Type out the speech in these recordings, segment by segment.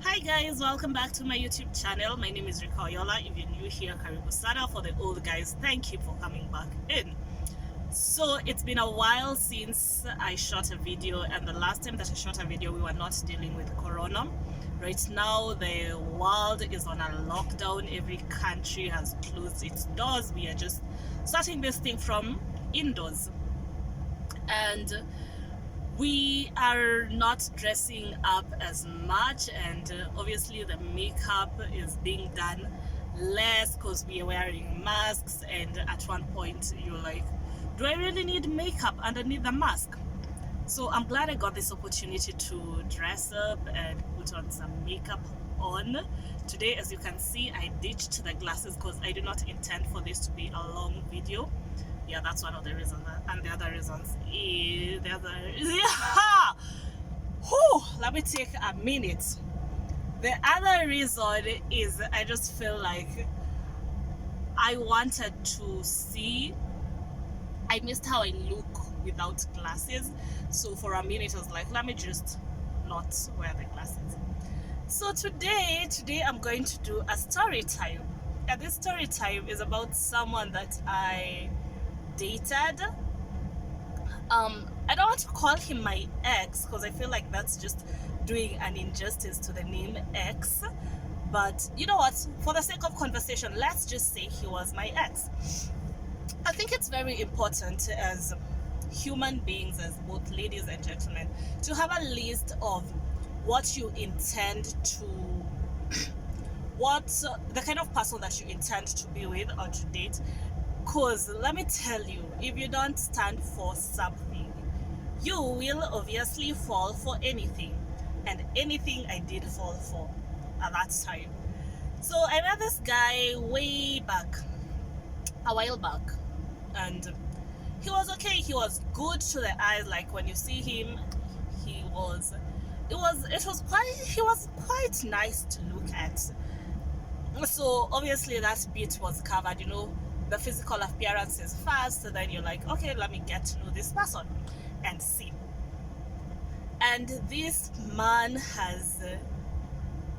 Hi guys, welcome back to my YouTube channel. My name is Rikoyola. If you're new here, Karibu Sana. For the old guys, thank you for coming back in. So it's been a while since I shot a video, and the last time that I shot a video we were not dealing with corona. Right now the world is on a lockdown. Every country has closed its doors. We are just starting this thing from indoors, and we are not dressing up as much, and obviously the makeup is being done less because we are wearing masks. And at one point you're like, do I really need makeup underneath the mask? So I'm glad I got this opportunity to dress up and put on some makeup on today. As you can see, I ditched the glasses because I do not intend for this to be a long video. Yeah, that's one of the reasons. And the other reasons is let me take a minute. The other reason is I just feel like I wanted to see, I missed how I look without glasses. So for a minute I was like, let me just not wear the glasses. So today I'm going to do a story time. And this story time is about someone that I dated. I don't want to call him my ex because I feel like that's just doing an injustice to the name ex, but you know what, for the sake of conversation, let's just say he was my ex. I think it's very important as human beings, as both ladies and gentlemen, to have a list of what you intend to what the kind of person that you intend to be with or to date. Because let me tell you, if you don't stand for something, you will obviously fall for anything. And anything I did fall for at that time. So I met this guy way back, a while back, and he was okay. He was good to the eyes. Like when you see him, he was quite nice to look at. So obviously that bit was covered, you know. The physical appearance is first, then you're like, okay, let me get to know this person and see. And this man has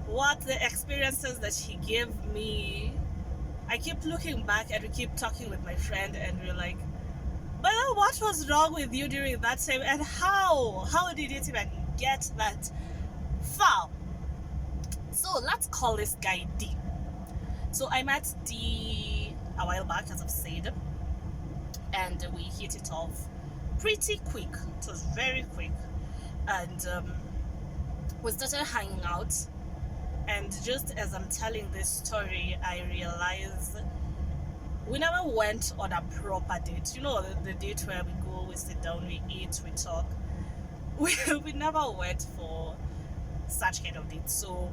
what the experiences that he gave me. I keep looking back and we keep talking with my friend and we're like, but what was wrong with you during that time, and how did it even get that far? So let's call this guy D. So I met D a while back, as I've said, and we hit it off pretty quick. It was very quick, and we started hanging out. And just as I'm telling this story, I realized we never went on a proper date. You know, the date where we go, we sit down, we eat, we talk. We never went for such kind of date. So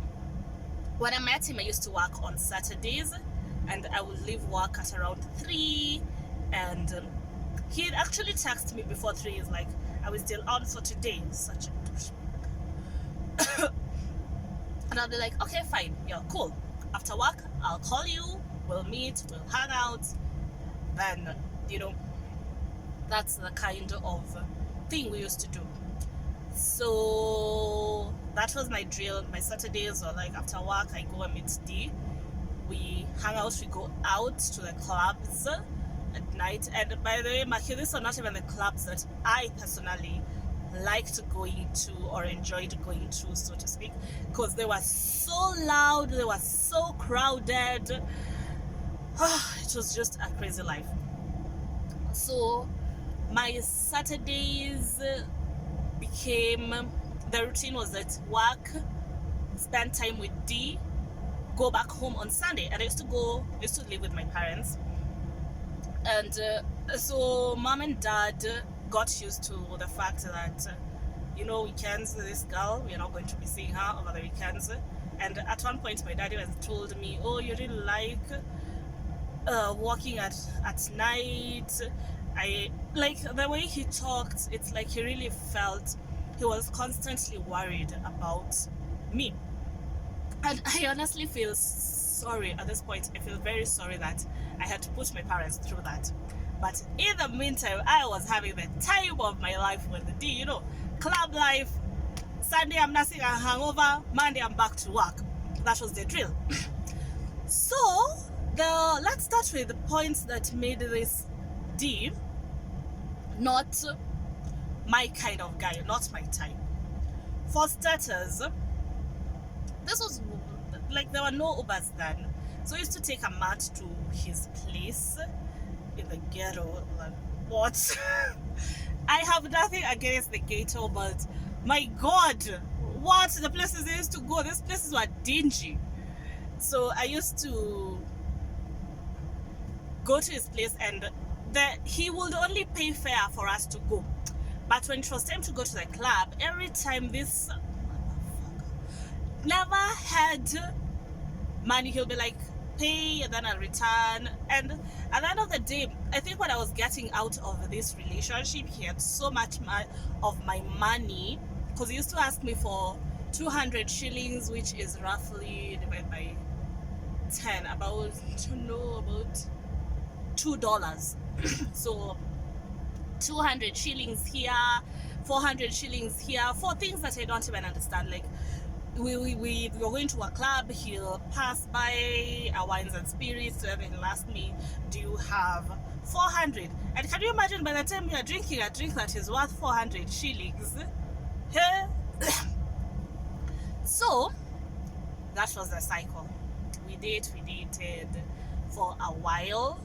when I met him, I used to work on Saturdays, and I would leave work at around 3, and he'd actually text me before 3. He's like, I was still out for today. Such a douche. And I'll be like, okay, fine, yeah, cool. After work, I'll call you, we'll meet, we'll hang out. Then, you know, that's the kind of thing we used to do. So that was my drill. My Saturdays were like, after work, I go and meet D. We hang out, we go out to the clubs at night. And by the way, Maki, these are not even the clubs that I personally liked going to or enjoyed going to, so to speak, because they were so loud, they were so crowded. It was just a crazy life. So my Saturdays became, the routine was that work, spend time with D, go back home on Sunday. And I used to live with my parents, and so mom and dad got used to the fact that you know, weekends, this girl, we're not going to be seeing her over the weekends. And at one point my daddy even told me, oh, you really like walking at night. I like the way he talked. It's like he really felt he was constantly worried about me. And I honestly feel sorry at this point. I feel very sorry that I had to put my parents through that. But in the meantime, I was having the time of my life with the D, you know, club life, Sunday I'm nursing a hangover, Monday I'm back to work. That was the drill. So let's start with the points that made this D not my kind of guy, not my type. For starters, this was like there were no Ubers then, so I used to take a mat to his place in the ghetto. Like, what? I have nothing against the ghetto, but my God, what the places I used to go, these places were dingy. So I used to go to his place, and he would only pay fare for us to go. But when it was time to go to the club, every time this never had money, he'll be like, pay and then I'll return. And at the end of the day, I think when I was getting out of this relationship, he had so much of my money, because he used to ask me for 200 shillings, which is roughly divided by 10, about $2. So 200 shillings here, 400 shillings here, for things that I don't even understand. Like, we're going to a club, he'll pass by our wines and spirits, and he'll ask me, do you have 400? And can you imagine, by the time you're drinking a drink that is worth 400 shillings? So that was the cycle. We dated for a while,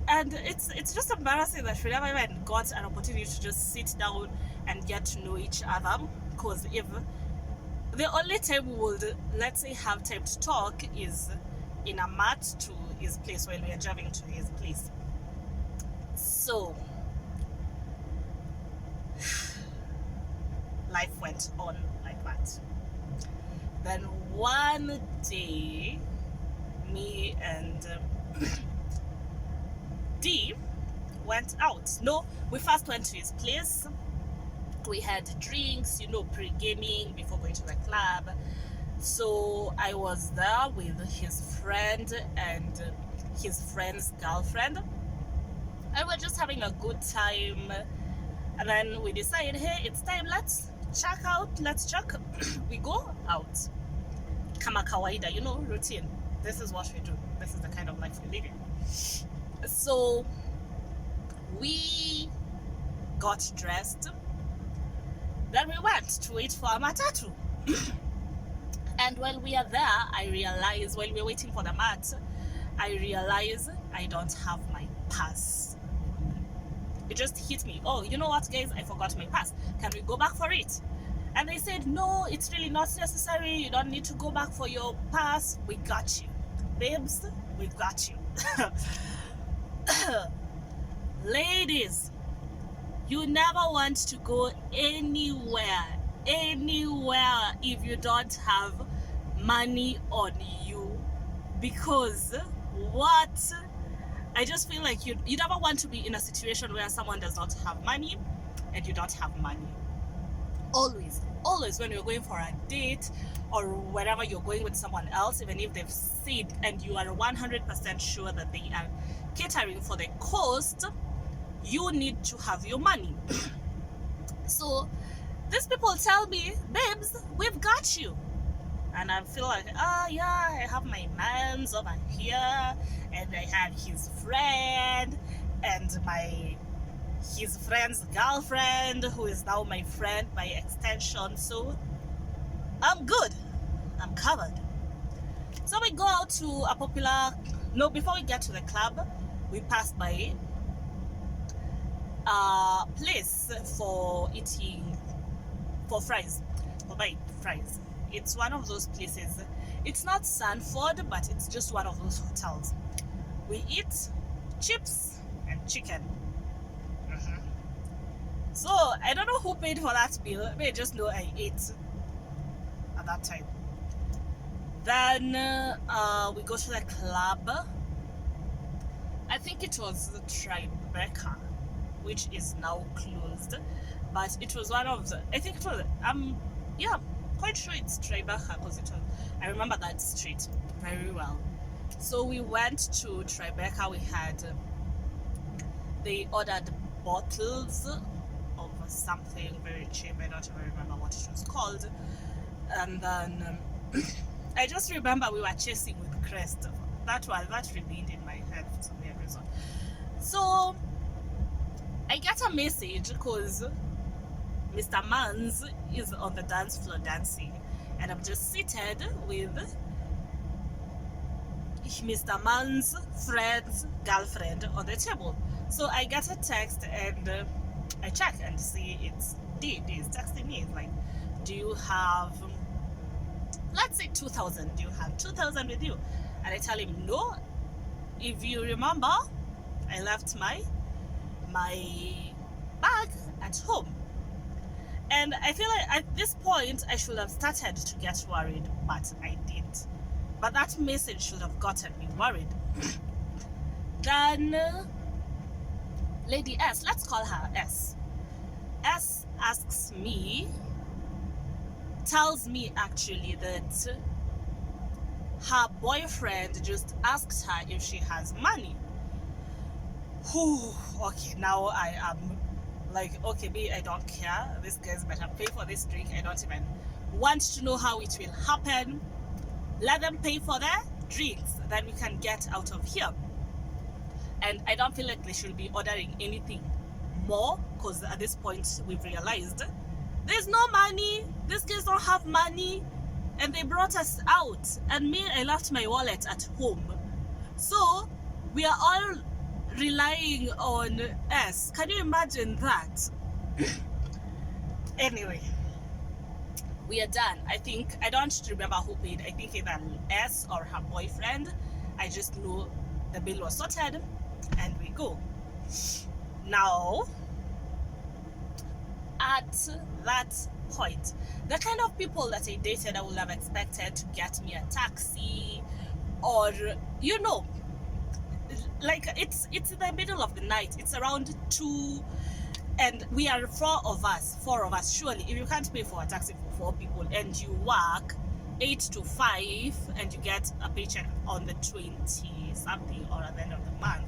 and it's just embarrassing that we never even got an opportunity to just sit down and get to know each other. Because if the only time we would, let's say, have time to talk is in a mat to his place while we are driving to his place. So life went on like that. Then one day, me and D went out. No, we first went to his place. We had drinks, pre-gaming before going to the club. So I was there with his friend and his friend's girlfriend, and we're just having a good time. And then we decided, hey, it's time, let's check out, let's check. We go out. Kama kawaida, routine. This is what we do. This is the kind of life we live in. So we got dressed. Then we went to wait for a matatu. And while we are there, I realized, while we're waiting for the mat, I realized I don't have my pass. It just hit me. Oh, you know what, guys? I forgot my pass. Can we go back for it? And they said, no, it's really not necessary. You don't need to go back for your pass. We got you. Babes, we got you. Ladies, you never want to go anywhere if you don't have money on you, because what? I just feel like you never want to be in a situation where someone does not have money and you don't have money. Always when you're going for a date or wherever you're going with someone else, even if they've said and you are 100% sure that they are catering for the cost, you need to have your money. So these people tell me, babes, we've got you. And I feel like, yeah, I have my man's over here, and I had his friend, and his friend's girlfriend, who is now my friend by extension. So I'm good. I'm covered. So we go out to before we get to the club, we pass by a place for fries, for buying fries. It's one of those places. It's not Sanford, but it's just one of those hotels. We eat chips and chicken. So I don't know who paid for that bill. I just know I ate at that time. Then we go to the club. I think it was the Tribeca, which is now closed, but it was one of the, I think it was, quite sure it's Tribeca, because I remember that street very well. So we went to Tribeca. They ordered bottles of something very cheap. I don't even remember what it was called. And then I just remember we were chasing with Crest. That remained in my head for some weird reason. So I get a message because Mr. Mans is on the dance floor dancing, and I'm just seated with Mr. Mans' friend's girlfriend on the table. So I get a text and I check and see it's D. D is texting me. It's like, do you have, let's say 2,000? Do you have 2,000 with you? And I tell him, no. If you remember, I left my bag at home. And I feel like at this point I should have started to get worried, but I didn't. But that message should have gotten me worried. Then Lady S, let's call her S. S asks me, tells me actually that her boyfriend just asked her if she has money. Whew, okay, now I am like, okay, me, I don't care. This guy's better pay for this drink. I don't even want to know how it will happen. Let them pay for their drinks, then we can get out of here. And I don't feel like they should be ordering anything more, because at this point we've realized there's no money. These guys don't have money, and they brought us out, and me, I left my wallet at home. So we are all relying on S. Can you imagine that? Anyway, we are done. I think, I don't remember who paid. I think either S or her boyfriend. I just know the bill was sorted and we go. Now, at that point, the kind of people that I dated, I would have expected to get me a taxi, or, you know, like it's in the middle of the night. It's around 2, and we are four of us. Surely, if you can't pay for a taxi for 4 people and you work 8 to 5 and you get a paycheck on the 20 something or at the end of the month,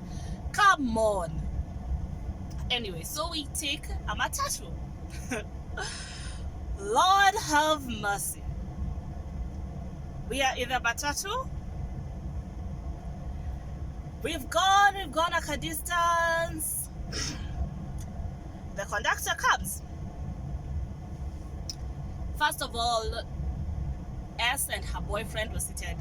come on. Anyway, so we take a matatu. Lord have mercy. We are in the matatu. We've gone a distance. The conductor comes. First of all, S and her boyfriend were seated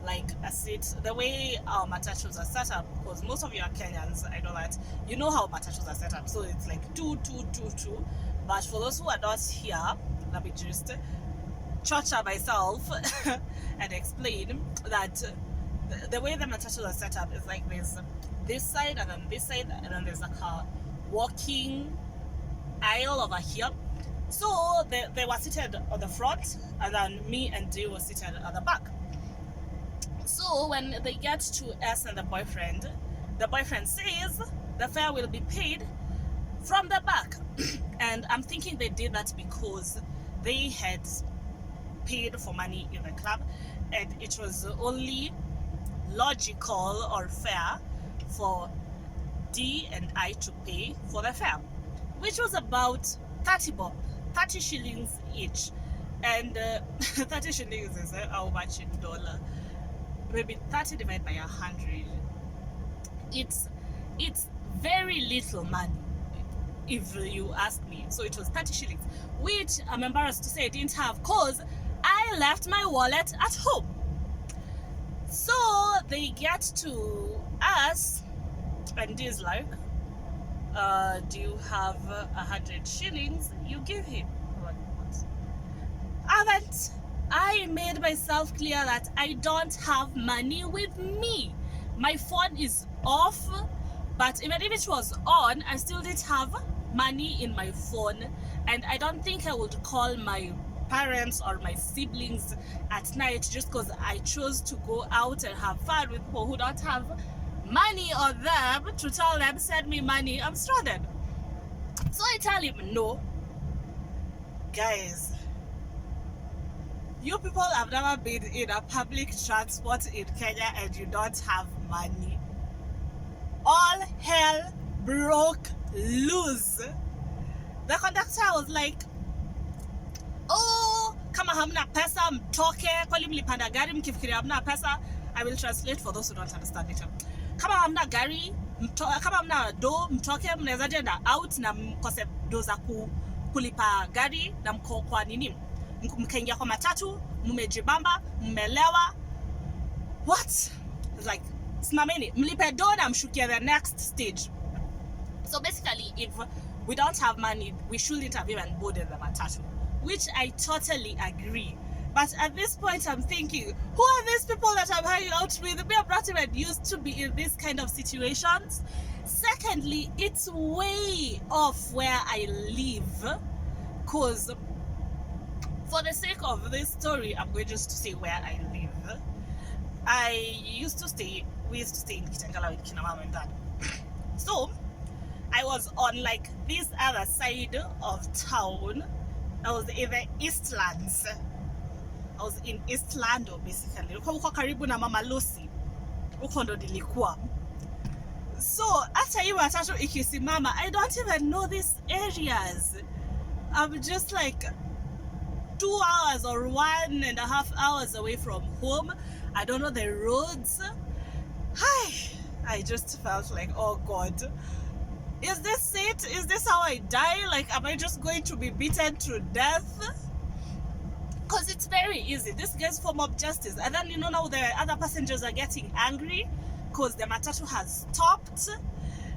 like a seat. The way our matatus are set up, because most of you are Kenyans, I know that you know how matatus are set up. So it's like 2, 2, 2, 2. But for those who are not here, let me just torture myself and explain that the way the matatus are set up is like there's this side and then this side, and then there's like a walking aisle over here. So they were seated on the front, and then me and Dee were seated at the back. So when they get to S and the boyfriend says the fare will be paid from the back. And I'm thinking they did that because they had paid for money in the club, and it was only logical or fair for D and I to pay for the fare, which was about 30 shillings each. And 30 shillings is how much in dollar? Maybe 30 divided by 100. It's very little money, if you ask me. So it was 30 shillings, which I'm embarrassed to say I didn't have, because I left my wallet at home. So they get to us, and Dee's like, do you have 100 shillings? You give him. Haven't I made myself clear that I don't have money with me? My phone is off, but even if it was on, I still didn't have money in my phone, and I don't think I would call my parents or my siblings at night just because I chose to go out and have fun with people who don't have money on them, to tell them send me money. I'm stranded. So I tell him, no, guys, you people have never been in a public transport in Kenya and you don't have money. All hell broke loose. The conductor was like, oh, kama hamna pesa mtoke, kwani mlipanda gari mkifikiri hamna pesa. I will translate for those who don't understand it. Kama hamna gari, kama hamna do mtoke, mnaweza jenda out na mkose do za kulipa gari na mko kwa nini? Mkaingia kwa matatu, mmejibamba, mmelewa. What? Like, simameni, mlipe do na mshukia the next stage. So basically, if we don't have money, we shouldn't have even boarded the matatu, which I totally agree. But at this point, I'm thinking, who are these people that I'm hanging out with? Me and Bratiman used to be in this kind of situations. Secondly, it's way off where I live, because for the sake of this story, I'm going just to say where I live. We used to stay in Kitengela with Kinamam and Dad. So I was on like this other side of town. I was in the Eastlands. I was in Eastlando basically. Uko karibu na Mama Lucy. Uko ndo nilikuwa. So hata hiyo matatu ikisimama, I don't even know these areas. I'm just like 2 hours or 1.5 hours away from home. I don't know the roads. I just felt like, oh God, is this it? Is this how I die? Like, am I just going to be beaten to death? Because it's very easy. This guy's form of justice. And then, now the other passengers are getting angry because the matatu has stopped.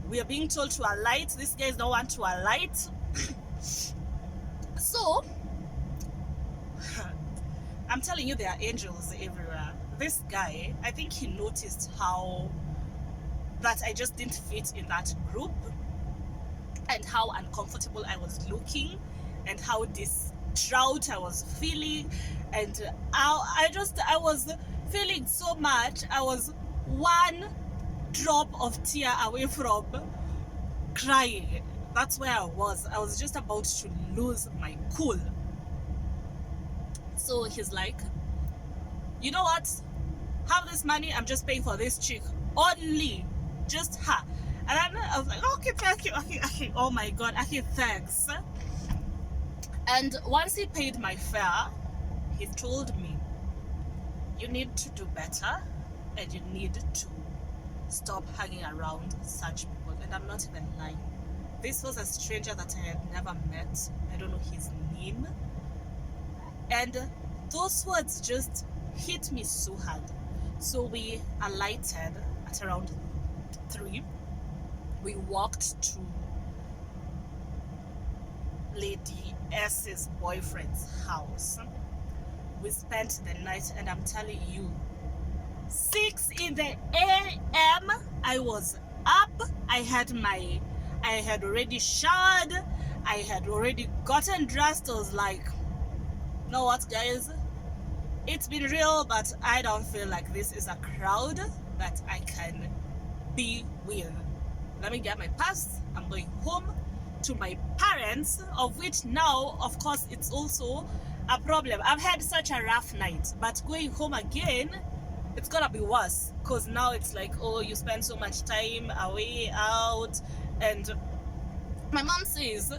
We are being told to alight. These guys don't want to alight. So, I'm telling you, there are angels everywhere. This guy, I think he noticed that I just didn't fit in that group, and how uncomfortable I was looking, and how distraught I was feeling, and I was feeling so much. I was one drop of tear away from crying. That's where I was. I was just about to lose my cool. So he's like, you know what? Have this money. I'm just paying for this chick only. Just her. And then I was like, okay, thank you. Okay. Oh my God. Okay, thanks. And once he paid my fare, he told me, you need to do better and you need to stop hanging around such people. And I'm not even lying. This was a stranger that I had never met. I don't know his name. And those words just hit me so hard. So we alighted at around 3. We walked to Lady S's boyfriend's house. We spent the night, and I'm telling you, 6 in the a.m. I was up. I had already showered. I had already gotten dressed. I was like, you know what, guys? It's been real, but I don't feel like this is a crowd that I can be with. Let me get my pass. I'm going home to my parents, of which now, of course, it's also a problem. I've had such a rough night, but going home again, it's gonna be worse, because now it's like, oh, you spend so much time away, out, and my mom says,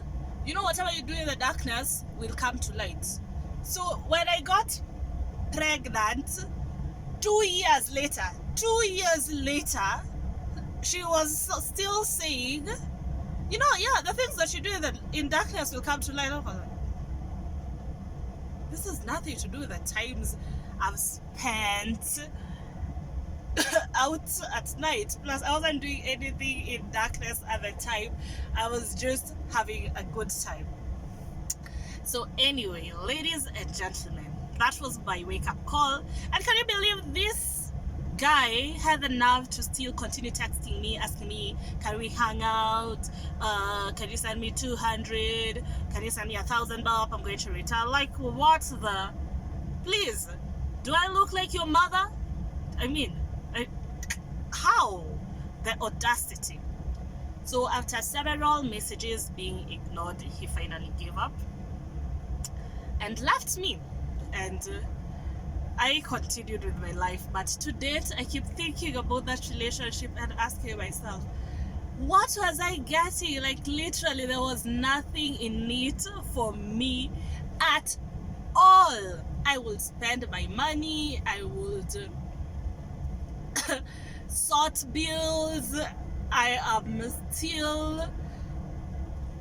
you know, whatever you do in the darkness will come to light. So when I got pregnant 2 years later, she was still saying, you know, yeah, the things that you do in darkness will come to light. This has nothing to do with the times I've spent out at night. Plus, I wasn't doing anything in darkness at the time. I was just having a good time. So anyway, ladies and gentlemen, that was my wake-up call. And can you believe this guy had the nerve to still continue texting me, asking me, can we hang out? Can you send me 200? Can you send me 1,000 baht? I'm going to return. Like, what the? Please, do I look like your mother? I mean, how? The audacity. So after several messages being ignored, he finally gave up and left me. And I continued with my life. But to date, I keep thinking about that relationship and asking myself, What was I getting? Like, literally, there was nothing in it for me at all. I would spend my money, I would sort bills. I am still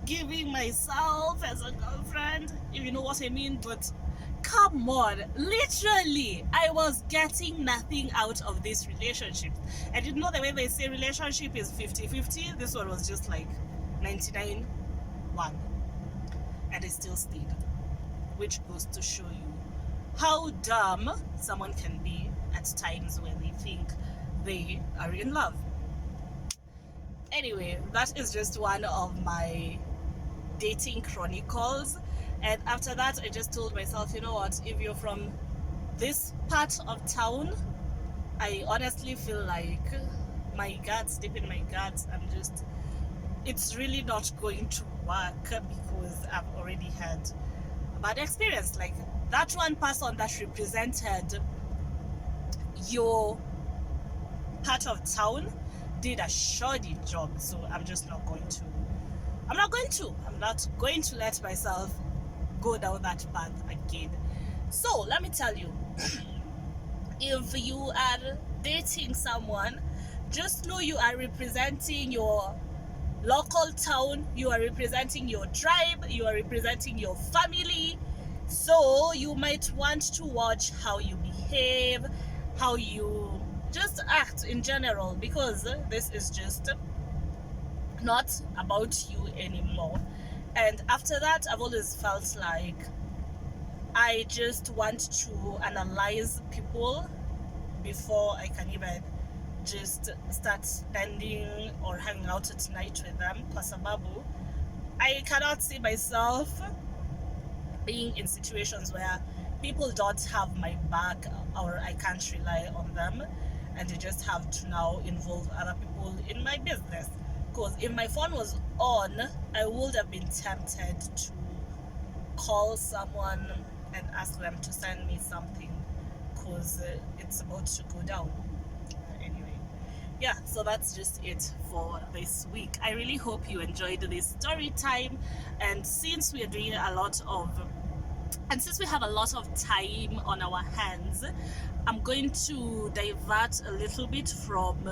giving myself as a girlfriend, if you know what I mean. But come on, literally, I was getting nothing out of this relationship. I didn't know the way they say relationship is 50-50. This one was just like 99-1, and I still stayed, which goes to show you how dumb someone can be at times when they think they are in love. Anyway, that is just one of my dating chronicles. And after that, I just told myself, you know what, if you're from this part of town, I honestly feel like my guts, deep in my guts, it's really not going to work, because I've already had a bad experience. Like, that one person that represented your part of town did a shoddy job. So I'm not going to let myself go down that path again. So let me tell you, if you are dating someone, just know you are representing your local town, you are representing your tribe, you are representing your family. So you might want to watch how you behave, how you just act in general, because this is just not about you anymore. And after that, I've always felt like I just want to analyze people before I can even just start spending or hanging out at night with them. Kwa sababu, I cannot see myself being in situations where people don't have my back, or I can't rely on them, and they just have to now involve other people in my business. Because if my phone was on, I would have been tempted to call someone and ask them to send me something, because it's about to go down. Anyway, yeah, so that's just it for this week. I really hope you enjoyed this story time. And since we are doing since we have a lot of time on our hands, I'm going to divert a little bit from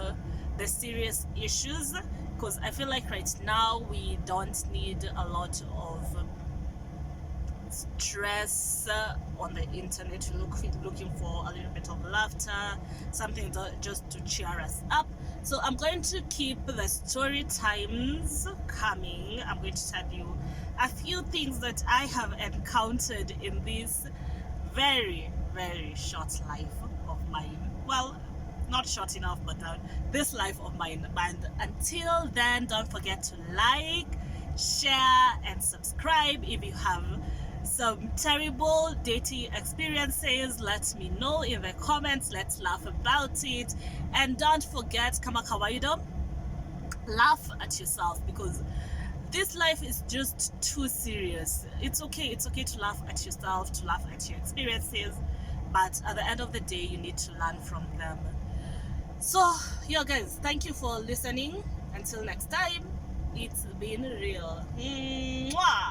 the serious issues, because I feel like right now we don't need a lot of stress on the internet. We're looking for a little bit of laughter, something just to cheer us up. So I'm going to keep the story times coming. I'm going to tell you a few things that I have encountered in this very, very short life of mine. Well, not short enough, but this life of mine. And until then, don't forget to like, share, and subscribe. If you have some terrible dating experiences, let me know in the comments. Let's laugh about it. And don't forget, kama kawaida, laugh at yourself, because this life is just too serious. It's okay to laugh at yourself, to laugh at your experiences, but at the end of the day, you need to learn from them. So, yeah, guys, thank you for listening. Until next time, it's been real. Mwah!